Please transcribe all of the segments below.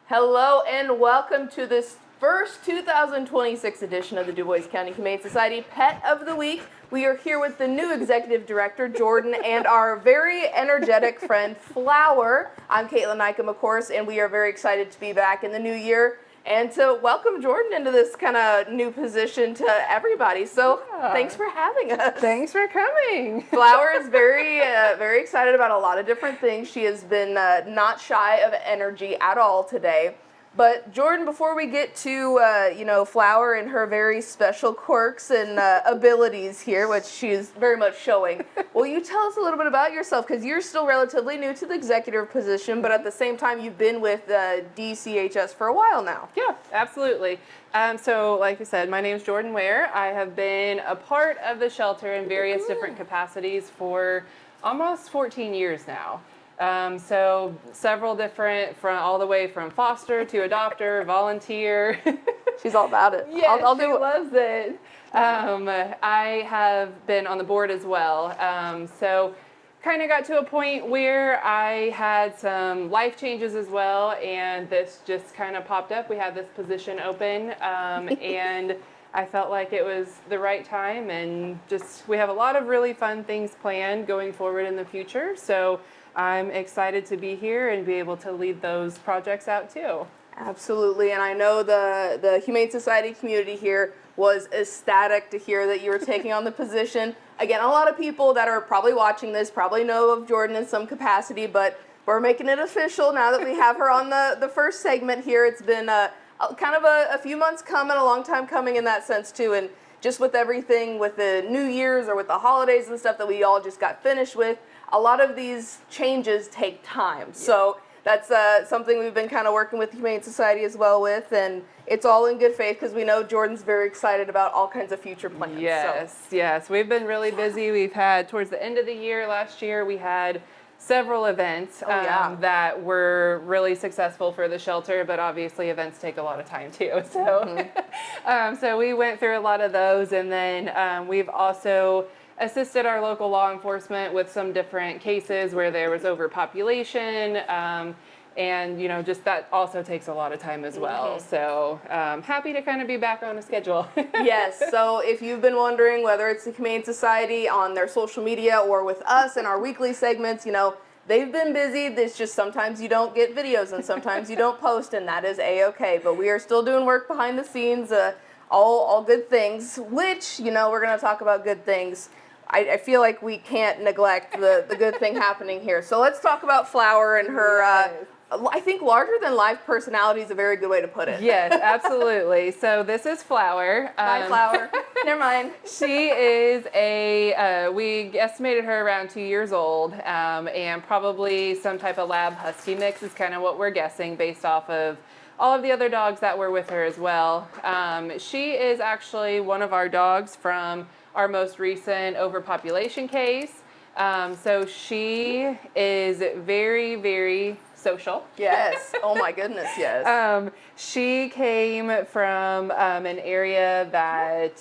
Hello and welcome to this first 2026 edition of the Dubois County Humane Society Pet of the Week. We are here with the new executive director, Jordan, and our very energetic friend, Flower. I'm Kaitlyn Neukam, of course, and we are very excited to be back in the new year and to welcome Jordan into this kind of new position to everybody. So thanks for having us. Thanks for coming. Flower is very excited about a lot of different things. She has been not shy of energy at all today. But Jordan, before we get to Flower and her very special quirks and abilities here, which she is very much showing, will you tell us a little bit about yourself? Because you're still relatively new to the executive position, but at the same time, you've been with DCHS for a while now. Yeah, absolutely. So like you said, my name is Jordan Wehr. I have been a part of the shelter in various different capacities for almost 14 years now. So several different, from all the way from foster to adopter, volunteer. She's all about it. Yeah, she loves it. I have been on the board as well. So kind of got to a point where I had some life changes as well, and this just kind of popped up. We had this position open, and I felt like it was the right time, and just we have a lot of really fun things planned going forward in the future. So I'm excited to be here and be able to lead those projects out too. Absolutely, and I know the Humane Society community here was ecstatic to hear that you were taking on the position. Again, a lot of people that are probably watching this probably know of Jordan in some capacity, but we're making it official now that we have her on the first segment here. It's been kind of a few months coming, a long time coming in that sense too, and just with everything with the New Year's or with the holidays and stuff that we all just got finished with, a lot of these changes take time. Yeah. So that's something we've been kind of working with the Humane Society as well with, and it's all in good faith because we know Jordan's very excited about all kinds of future plans. Yes. We've been really busy. We've had, towards the end of the year, last year, we had several events that were really successful for the shelter, but obviously events take a lot of time too. So, so we went through a lot of those, and then we've also assisted our local law enforcement with some different cases where there was overpopulation, and just that also takes a lot of time as well. So happy to kind of be back on a schedule. Yes, so if you've been wondering whether it's the Humane Society on their social media or with us in our weekly segments, they've been busy. It's just sometimes you don't get videos and sometimes you don't post, and that is A-okay. But we are still doing work behind the scenes, all good things, which, we're going to talk about good things. I feel like we can't neglect the good thing happening here. So let's talk about Flower and her, I think larger than life personality is a very good way to put it. Yes, absolutely. So this is Flower. Bye, Flower. Never mind. She is we estimated her around 2 years old, and probably some type of lab husky mix is kind of what we're guessing based off of all of the other dogs that were with her as well. She is actually one of our dogs from our most recent overpopulation case. So she is very, very social. Yes. Oh my goodness, yes. She came from an area that,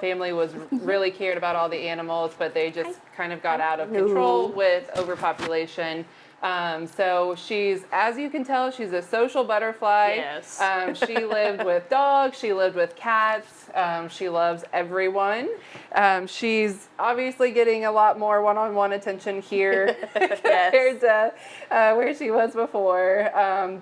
family was really cared about all the animals, but they just kind of got out of control with overpopulation. So she's, as you can tell, she's a social butterfly. Yes. She lived with dogs, she lived with cats, she loves everyone. She's obviously getting a lot more one-on-one attention here compared to where she was before.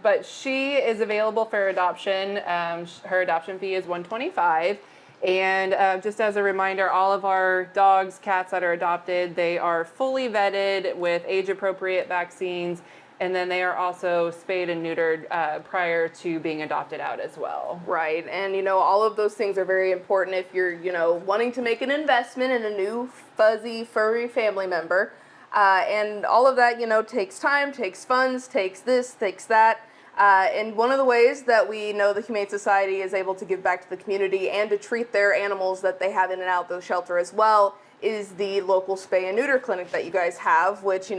But she is available for adoption. Her adoption fee is $125. And just as a reminder, all of our dogs, cats that are adopted, they are fully vetted with age-appropriate vaccines, and then they are also spayed and neutered prior to being adopted out as well. Right, and all of those things are very important if you're, wanting to make an investment in a new fuzzy, furry family member. And all of that, takes time, takes funds, takes this, takes that. And one of the ways that we know the Humane Society is able to give back to the community and to treat their animals that they have in and out the shelter as well is the local spay and neuter clinic that you guys have, which,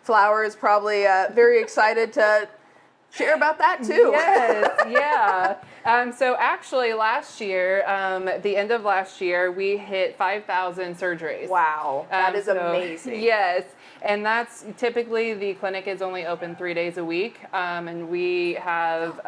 Flower is probably very excited to Share about that too. Yes, yeah. So actually last year, the end of last year, we hit 5,000 surgeries. Wow, that is amazing. Yes, and that's typically the clinic is only open 3 days a week, and we have,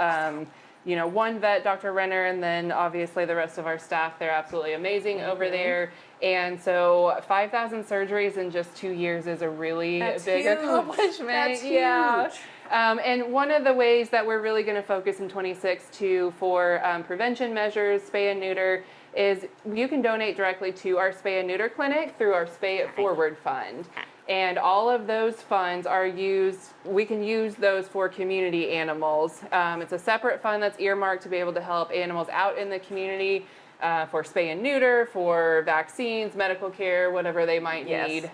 one vet, Dr. Renner, and then obviously the rest of our staff. They're absolutely amazing over there. And so 5,000 surgeries in just 2 years is a really big accomplishment. That's huge. Yeah. And one of the ways that we're really going to focus in 26 too for prevention measures, spay and neuter, is you can donate directly to our spay and neuter clinic through our Spay It Forward fund. And all of those funds are we can use those for community animals. It's a separate fund that's earmarked to be able to help animals out in the community for spay and neuter, for vaccines, medical care, whatever they might need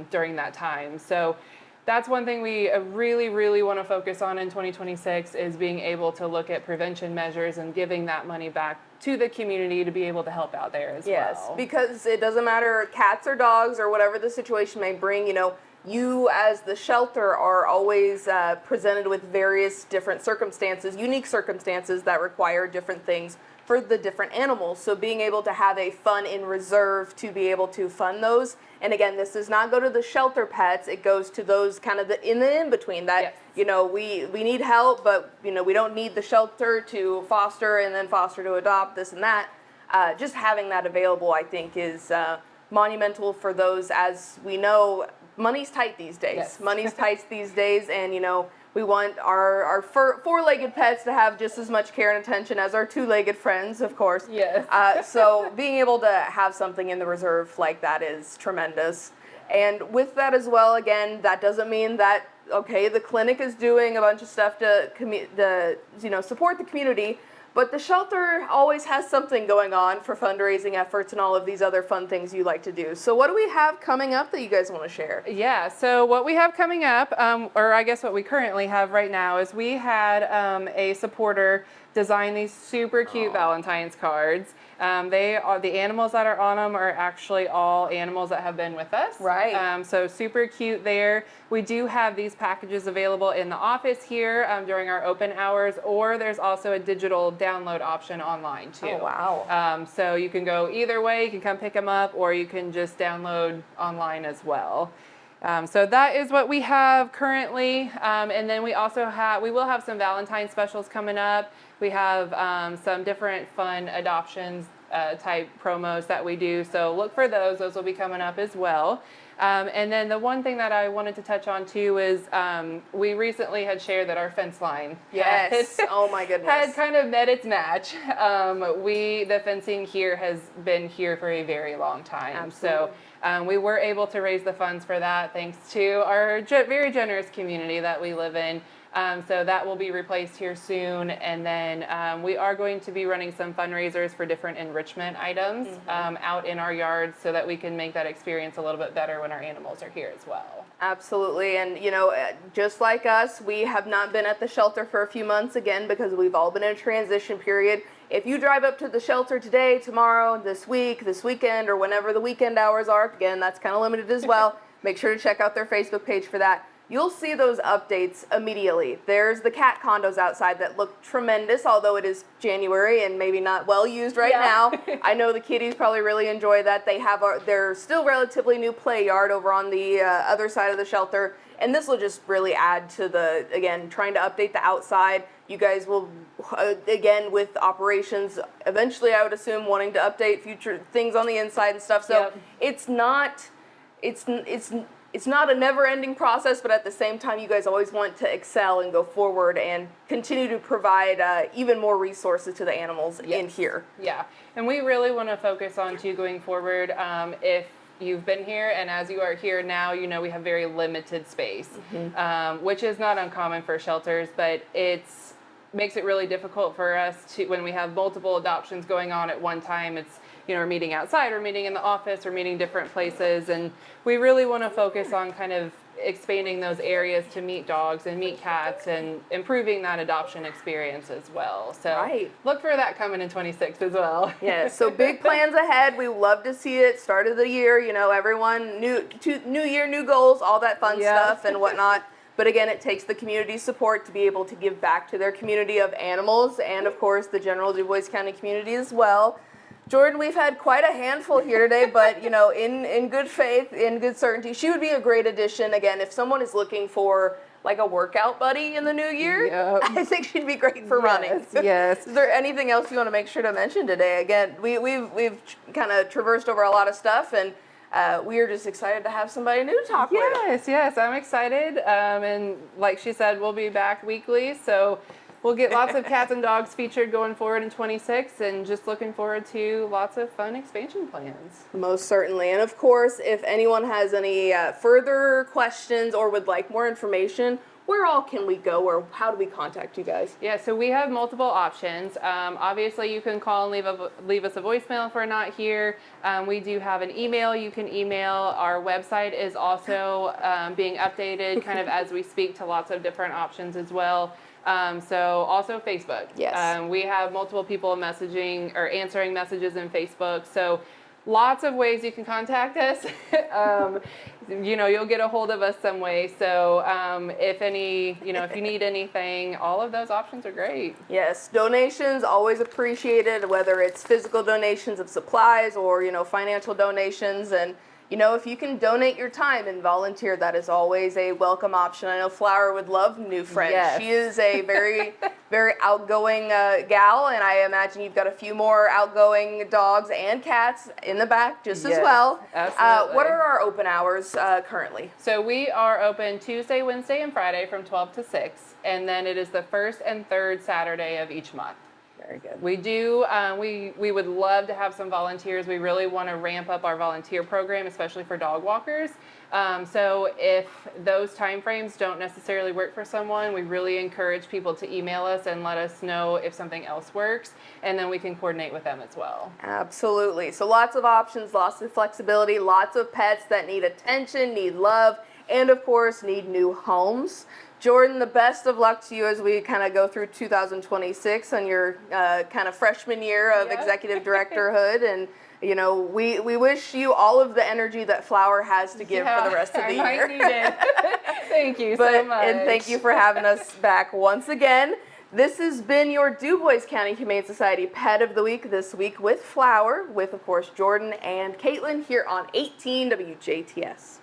during that time. So that's one thing we really, really want to focus on in 2026 is being able to look at prevention measures and giving that money back to the community to be able to help out there as well. Yes, because it doesn't matter cats or dogs or whatever the situation may bring, you as the shelter are always presented with various different circumstances, unique circumstances that require different things for the different animals. So being able to have a fund in reserve to be able to fund those. And again, this does not go to the shelter pets. It goes to those kind of in between that, we need help, but we don't need the shelter to foster and then foster to adopt, this and that. Just having that available, I think, is monumental for those. As we know, money's tight these days. Yes. Money's tight these days, and we want our four-legged pets to have just as much care and attention as our two-legged friends, of course. Yes. So being able to have something in the reserve like that is tremendous. And with that as well, again, that doesn't mean that, the clinic is doing a bunch of stuff to support the community, but the shelter always has something going on for fundraising efforts and all of these other fun things you like to do. So what do we have coming up that you guys want to share? Yeah, so what we have coming up, or I guess what we currently have right now, is we had a supporter design these super cute Valentine's cards. The animals that are on them are actually all animals that have been with us. Right. So super cute there. We do have these packages available in the office here during our open hours, or there's also a digital download option online too. Oh, wow. So you can go either way. You can come pick them up, or you can just download online as well. So that is what we have currently. And then we will have some Valentine's specials coming up. We have some different fun adoptions type promos that we do. So look for those. Those will be coming up as well. And then the one thing that I wanted to touch on too is we recently had shared that our fence line oh my goodness, had kind of met its match. The fencing here has been here for a very long time. Absolutely. So we were able to raise the funds for that thanks to our very generous community that we live in. So that will be replaced here soon. And then we are going to be running some fundraisers for different enrichment items out in our yards so that we can make that experience a little bit better when our animals are here as well. Absolutely. And, just like us, we have not been at the shelter for a few months again because we've all been in a transition period. If you drive up to the shelter today, tomorrow, this week, this weekend, or whenever the weekend hours are, again, that's kind of limited as well, make sure to check out their Facebook page for that. You'll see those updates immediately. There's the cat condos outside that look tremendous, although it is January and maybe not well used right now. I know the kitties probably really enjoy that. They have their still relatively new play yard over on the other side of the shelter, and this will just really add to trying to update the outside. You guys will, again, with operations, eventually I would assume wanting to update future things on the inside and stuff. So it's not a never-ending process, but at the same time, you guys always want to excel and go forward and continue to provide even more resources to the animals in here. Yeah, and we really want to focus on, too, going forward, if you've been here, and as you are here now, we have very limited space, which is not uncommon for shelters, but makes it really difficult for us when we have multiple adoptions going on at one time. It's we're meeting outside, we're meeting in the office, we're meeting different places, and we really want to focus on kind of expanding those areas to meet dogs and meet cats and improving that adoption experience as well. So look for that coming in 26 as well. Yeah, so big plans ahead. We love to see it. Start of the year, everyone, new year, new goals, all that fun stuff and whatnot. But again, it takes the community support to be able to give back to their community of animals and, of course, the general Dubois County community as well. Jordan, we've had quite a handful here today, but, you know, in good faith, in good certainty, she would be a great addition. Again, if someone is looking for like a workout buddy in the new year, Yep. I think she'd be great for running. Yes. Is there anything else you want to make sure to mention today? Again, we've kind of traversed over a lot of stuff, and we are just excited to have somebody new to talk with. Yes, I'm excited. And like she said, we'll be back weekly, so we'll get lots of cats and dogs featured going forward in 26, and just looking forward to lots of fun expansion plans. Most certainly. And of course, if anyone has any further questions or would like more information, where all can we go, or how do we contact you guys? Yeah, so we have multiple options. Obviously, you can call and leave us a voicemail if we're not here. We do have an email you can email. Our website is also being updated kind of as we speak to lots of different options as well. So also Facebook. Yes. We have multiple people messaging or answering messages in Facebook. So lots of ways you can contact us. You'll get a hold of us some way. So if you need anything, all of those options are great. Yes, donations always appreciated, whether it's physical donations of supplies or, financial donations. And, if you can donate your time and volunteer, that is always a welcome option. I know Flower would love new friends. Yes. She is a very, very outgoing gal, and I imagine you've got a few more outgoing dogs and cats in the back just as well. Absolutely. What are our open hours currently? So we are open Tuesday, Wednesday, and Friday from 12 to 6, and then it is the first and third Saturday of each month. Very good. We do. We would love to have some volunteers. We really want to ramp up our volunteer program, especially for dog walkers. So if those time frames don't necessarily work for someone, we really encourage people to email us and let us know if something else works, and then we can coordinate with them as well. Absolutely. So lots of options, lots of flexibility, lots of pets that need attention, need love, and of course need new homes. Jordan, the best of luck to you as we kind of go through 2026 on your kind of freshman year of executive directorhood. And, we wish you all of the energy that Flower has to give for the rest of the year. I need it. Thank you so much. And thank you for having us back once again. This has been your Dubois County Humane Society Pet of the Week this week with Flower, with, of course, Jordan and Kaitlyn here on 18 WJTS.